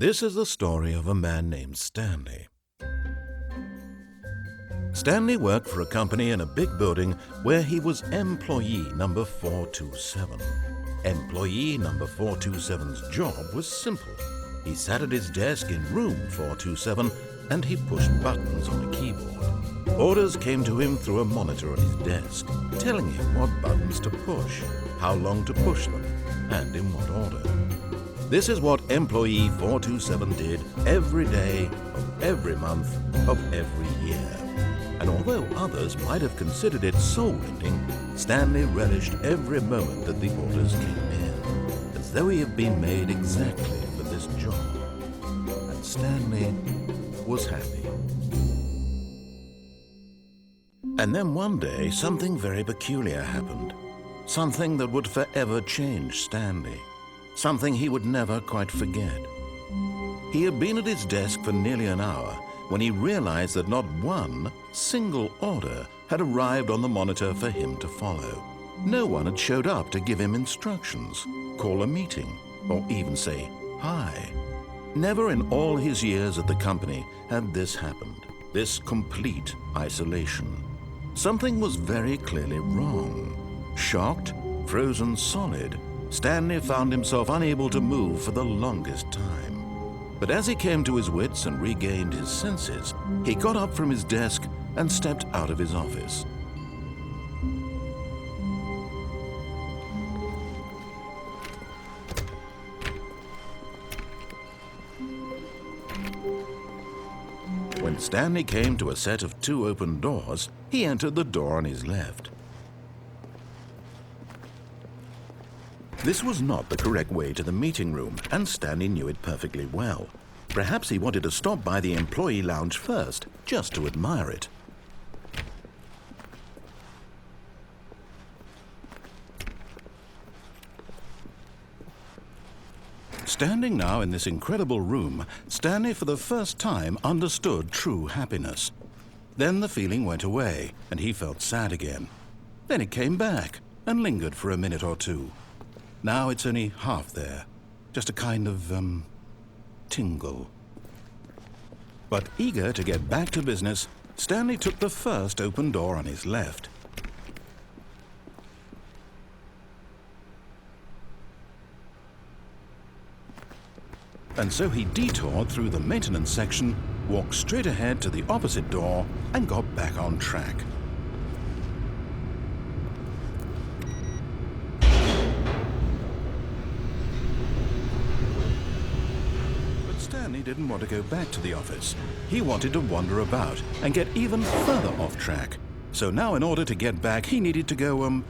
This is the story of a man named Stanley. Stanley worked for a company in a big building where he was employee number 427. Employee number 427's job was simple. He sat at his desk in room 427 and he pushed buttons on a keyboard. Orders came to him through a monitor on his desk, telling him what buttons to push, how long to push them, and in what order. This is what employee 427 did every day of every month of every year. And although others might have considered it soul-rending, Stanley relished every moment that the orders came in, as though he had been made exactly for this job. And Stanley was happy. And then one day, something very peculiar happened. Something that would forever change Stanley. Something he would never quite forget. He had been at his desk for nearly an hour when he realized that not one single order had arrived on the monitor for him to follow. No one had showed up to give him instructions, call a meeting, or even say hi. Never in all his years at the company had this happened, this complete isolation. Something was very clearly wrong. Shocked, frozen solid, Stanley found himself unable to move for the longest time. But as he came to his wits and regained his senses, he got up from his desk and stepped out of his office. When Stanley came to a set of 2 open doors, he entered the door on his left. This was not the correct way to the meeting room, and Stanley knew it perfectly well. Perhaps he wanted to stop by the employee lounge first, just to admire it. Standing now in this incredible room, Stanley for the first time understood true happiness. Then the feeling went away, and he felt sad again. Then it came back, and lingered for a minute or two. Now it's only half there, just a kind of, tingle. But eager to get back to business, Stanley took the first open door on his left. And so he detoured through the maintenance section, walked straight ahead to the opposite door, and got back on track. Stanley didn't want to go back to the office. He wanted to wander about and get even further off track. So now in order to get back, he needed to go,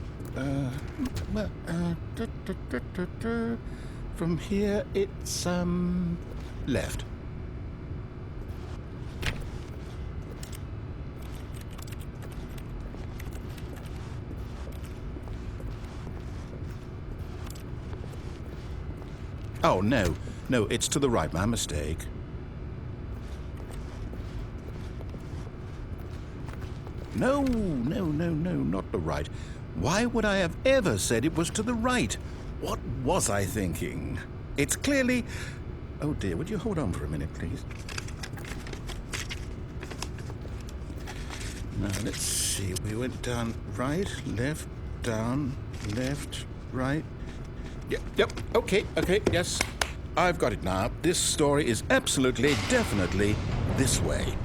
from here it's, left. Oh, no. No, it's to the right, my mistake. No, not the right. Why would I have ever said it was to the right? What was I thinking? It's clearly... Oh dear, would you hold on for a minute, please? Now, let's see. We went down right, left, down, left, right. Yep, okay, yes. I've got it now. This story is absolutely, definitely this way.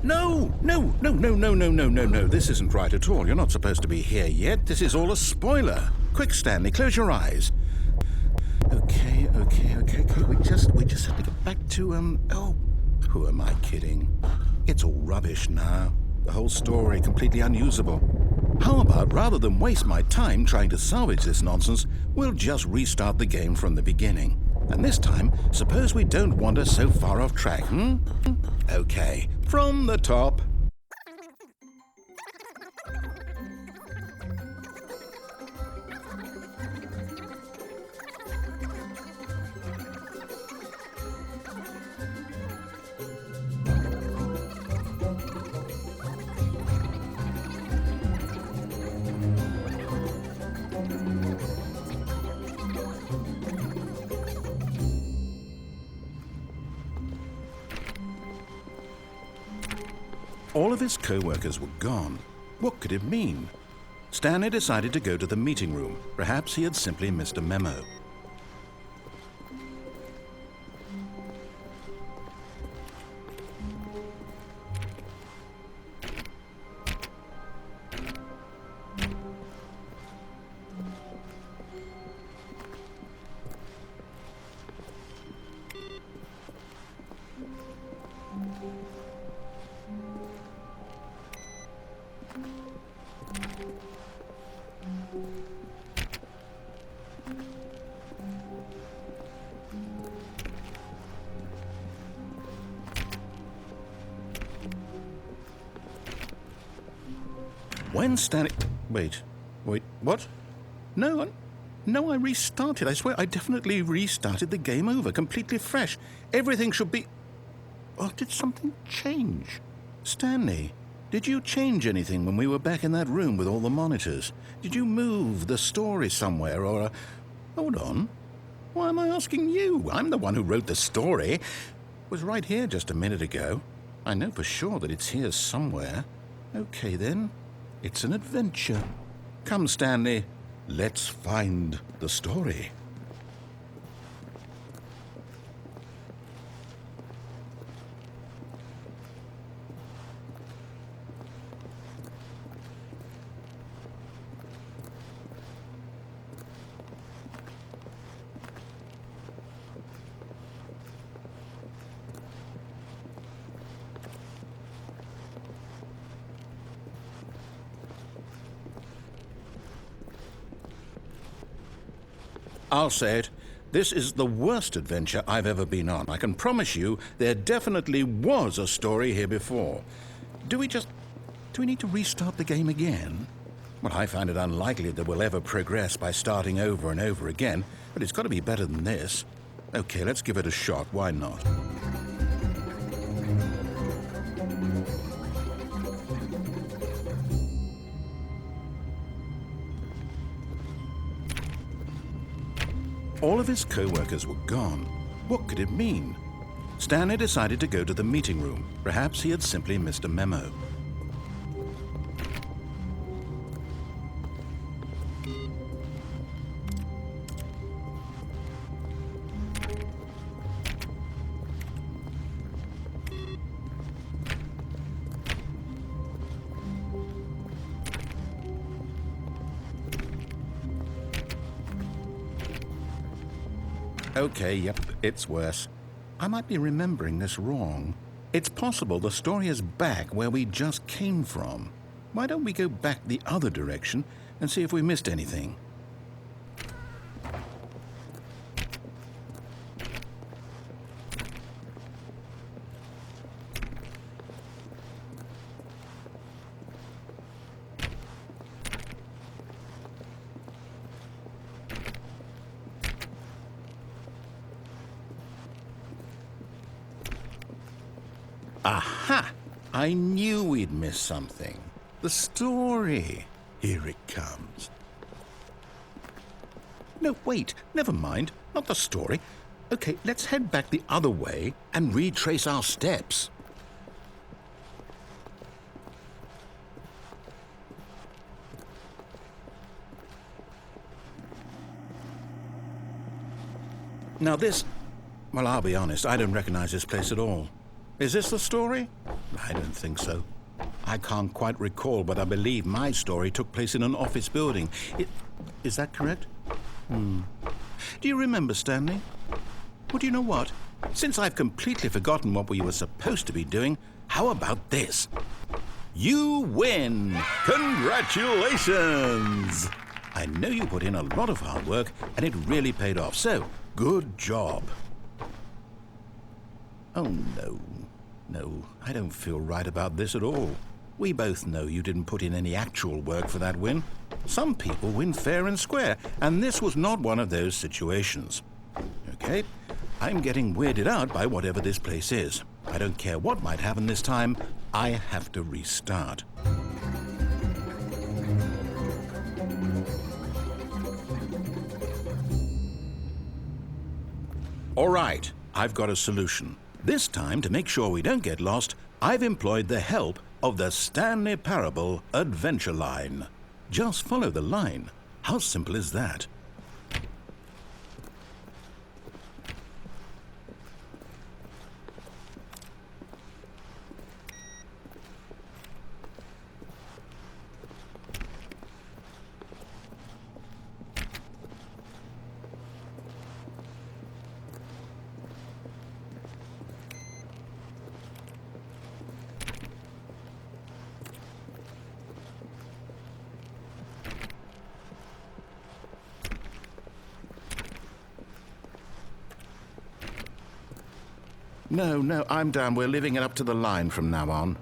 No. This isn't right at all. You're not supposed to be here yet. This is all a spoiler. Quick, Stanley, close your eyes. Okay. We just have to get back to, oh, who am I kidding? It's all rubbish now. The whole story completely unusable. How about, rather than waste my time trying to salvage this nonsense, we'll just restart the game from the beginning. And this time, suppose we don't wander so far off track, Okay, from the top. All of his co-workers were gone. What could it mean? Stanley decided to go to the meeting room. Perhaps he had simply missed a memo. When Stanley... Wait, what? No, I restarted. I swear I definitely restarted the game over, completely fresh. Everything should be... Oh, did something change? Stanley, did you change anything when we were back in that room with all the monitors? Did you move the story somewhere or... Hold on. Why am I asking you? I'm the one who wrote the story. It was right here just a minute ago. I know for sure that it's here somewhere. Okay, then. It's an adventure. Come, Stanley. Let's find the story. I'll say it. This is the worst adventure I've ever been on. I can promise you there definitely was a story here before. Do we need to restart the game again? Well, I find it unlikely that we'll ever progress by starting over and over again, but it's got to be better than this. Okay, let's give it a shot. Why not? All of his co-workers were gone. What could it mean? Stanley decided to go to the meeting room. Perhaps he had simply missed a memo. Okay, yep, it's worse. I might be remembering this wrong. It's possible the story is back where we just came from. Why don't we go back the other direction and see if we missed anything? Aha! I knew we'd miss something. The story. Here it comes. No, wait. Never mind. Not the story. Okay, let's head back the other way and retrace our steps. Now this... Well, I'll be honest, I don't recognize this place at all. Is this the story? I don't think so. I can't quite recall, but I believe my story took place in an office building. Is that correct? Do you remember, Stanley? Well, do you know what? Since I've completely forgotten what we were supposed to be doing, how about this? You win! Congratulations! I know you put in a lot of hard work, and it really paid off, so good job. Oh, no. No, I don't feel right about this at all. We both know you didn't put in any actual work for that win. Some people win fair and square, and this was not one of those situations. Okay, I'm getting weirded out by whatever this place is. I don't care what might happen this time. I have to restart. All right, I've got a solution. This time, to make sure we don't get lost, I've employed the help of the Stanley Parable adventure line. Just follow the line. How simple is that? No, I'm down. We're leaving it up to the line from now on.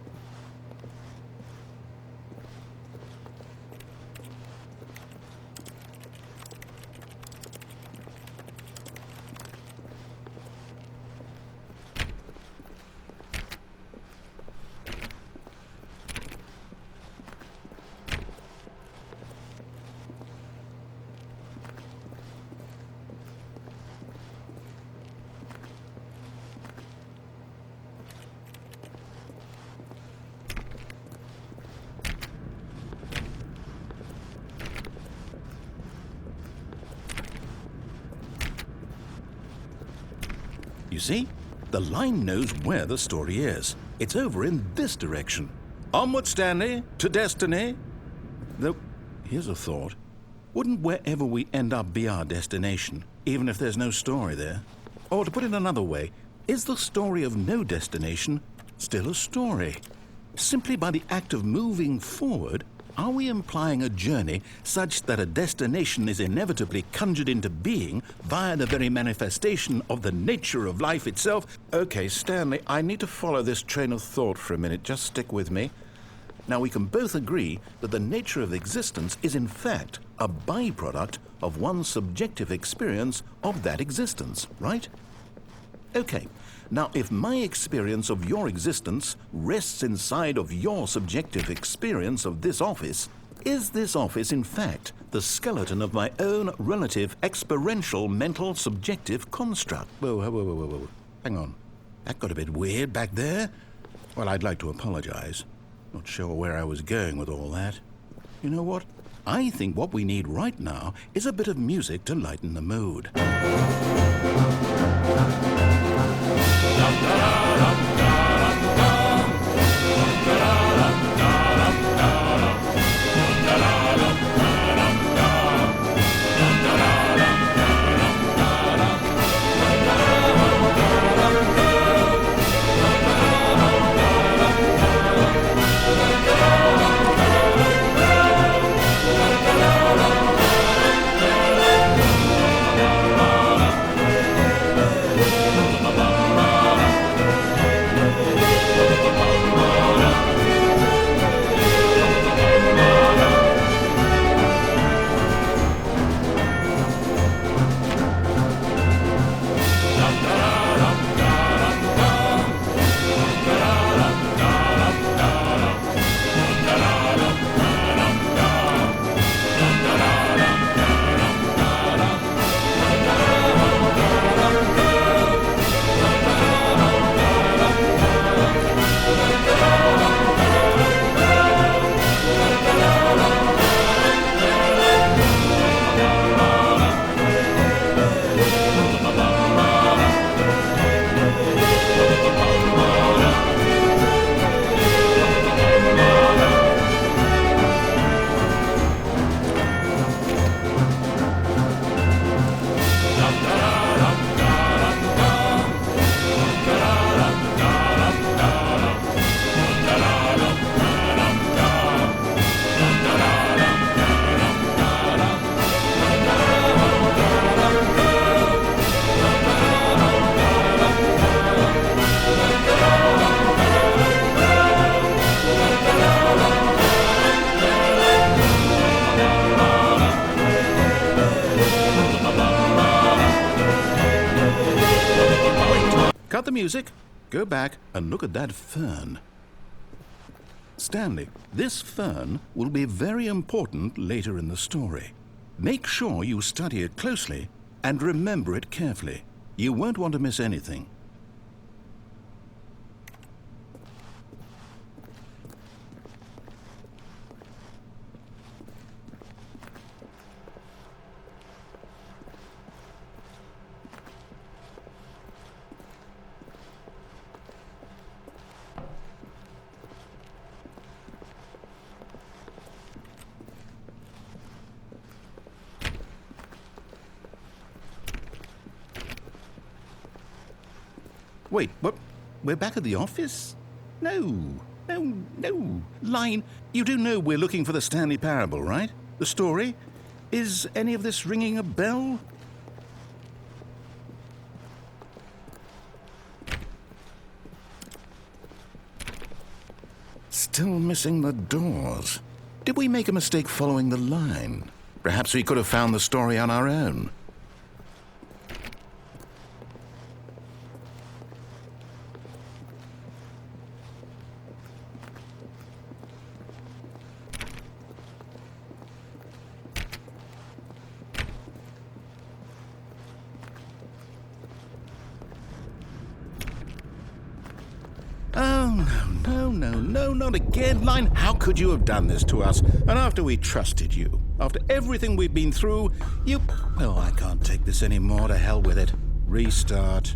You see? The line knows where the story is. It's over in this direction. Onward, Stanley, to destiny. Though, here's a thought. Wouldn't wherever we end up be our destination, even if there's no story there? Or to put it another way, is the story of no destination still a story? Simply by the act of moving forward, are we implying a journey such that a destination is inevitably conjured into being via the very manifestation of the nature of life itself? Okay, Stanley, I need to follow this train of thought for a minute. Just stick with me. Now, we can both agree that the nature of existence is in fact a byproduct of one's subjective experience of that existence, right? Okay. Now, if my experience of your existence rests inside of your subjective experience of this office, is this office, in fact, the skeleton of my own relative experiential mental subjective construct? Whoa. Hang on. That got a bit weird back there. Well, I'd like to apologize. Not sure where I was going with all that. You know what? I think what we need right now is a bit of music to lighten the mood. Cut the music, go back and look at that fern. Stanley, this fern will be very important later in the story. Make sure you study it closely and remember it carefully. You won't want to miss anything. Wait, what? We're back at the office? No. Line, you do know we're looking for the Stanley Parable, right? The story? Is any of this ringing a bell? Still missing the doors. Did we make a mistake following the line? Perhaps we could have found the story on our own. No, not again, Line. How could you have done this to us? And after we trusted you, after everything we've been through, you... Well, I can't take this anymore. To hell with it. Restart.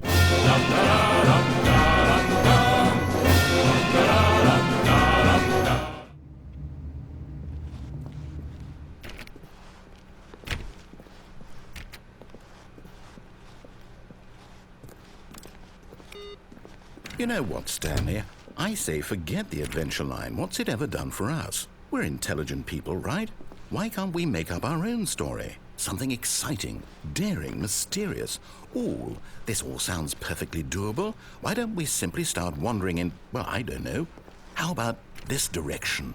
You know what, Stanley? I say forget the adventure line. What's it ever done for us? We're intelligent people, right? Why can't we make up our own story? Something exciting, daring, mysterious. Ooh, this all sounds perfectly doable. Why don't we simply start wandering in, well, I don't know. How about this direction?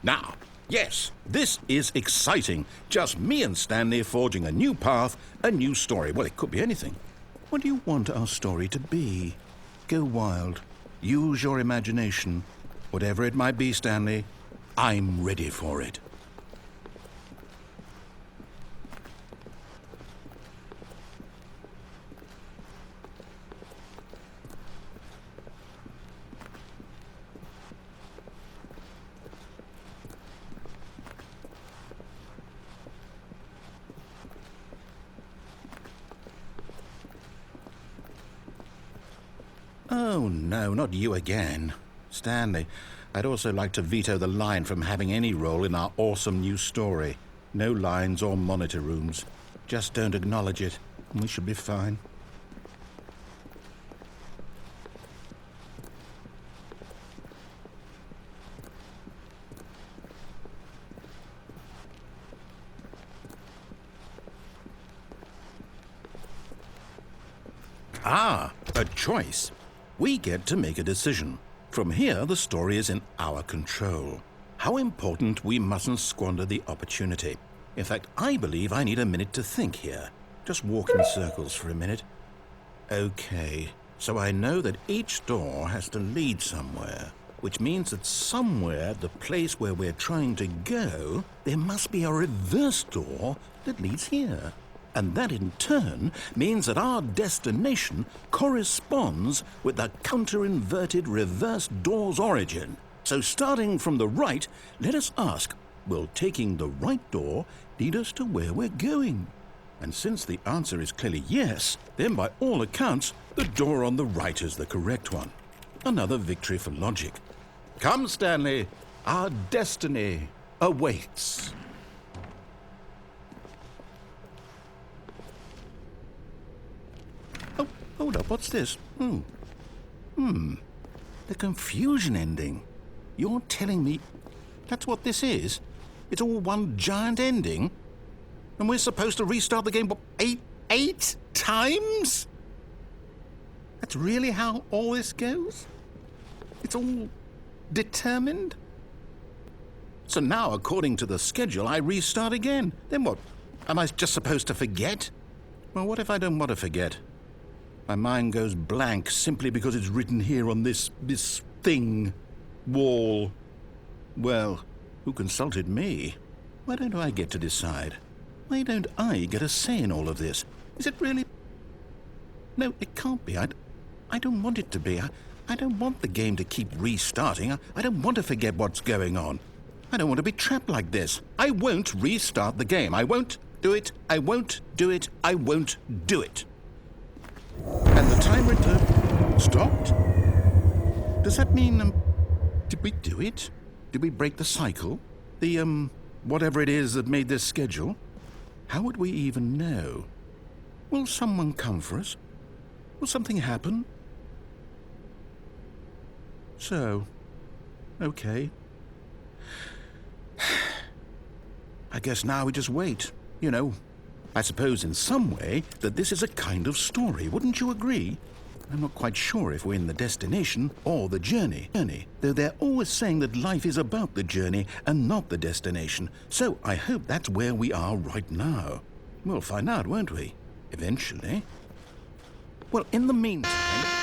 Now, yes, this is exciting. Just me and Stanley forging a new path, a new story. Well, it could be anything. What do you want our story to be? Go wild. Use your imagination. Whatever it might be, Stanley, I'm ready for it. Oh, no, not you again. Stanley, I'd also like to veto the line from having any role in our awesome new story. No lines or monitor rooms. Just don't acknowledge it, and we should be fine. Ah, a choice. We get to make a decision. From here, the story is in our control. How important we mustn't squander the opportunity. In fact, I believe I need a minute to think here. Just walk in circles for a minute. Okay, so I know that each door has to lead somewhere, which means that somewhere, the place where we're trying to go, there must be a reverse door that leads here. And that in turn means that our destination corresponds with the counter-inverted reverse door's origin. So starting from the right, let us ask, will taking the right door lead us to where we're going? And since the answer is clearly yes, then by all accounts, the door on the right is the correct one. Another victory for logic. Come, Stanley, our destiny awaits. Oh, hold up, what's this? The confusion ending. You're telling me that's what this is? It's all one giant ending? And we're supposed to restart the game, what, eight times? That's really how all this goes? It's all determined? So now, according to the schedule, I restart again. Then what? Am I just supposed to forget? Well, what if I don't want to forget? My mind goes blank simply because it's written here on this thing, wall. Well, who consulted me? Why don't I get to decide? Why don't I get a say in all of this? Is it really... No, it can't be. I don't want it to be. I don't want the game to keep restarting. I don't want to forget what's going on. I don't want to be trapped like this. I won't restart the game. I won't do it. I won't do it. I won't do it. And the timer stopped? Does that mean, did we do it? Did we break the cycle? The, whatever it is that made this schedule? How would we even know? Will someone come for us? Will something happen? So, okay. I guess now we just wait, you know. I suppose in some way that this is a kind of story, wouldn't you agree? I'm not quite sure if we're in the destination or the journey, though they're always saying that life is about the journey and not the destination. So I hope that's where we are right now. We'll find out, won't we? Eventually. Well, in the meantime...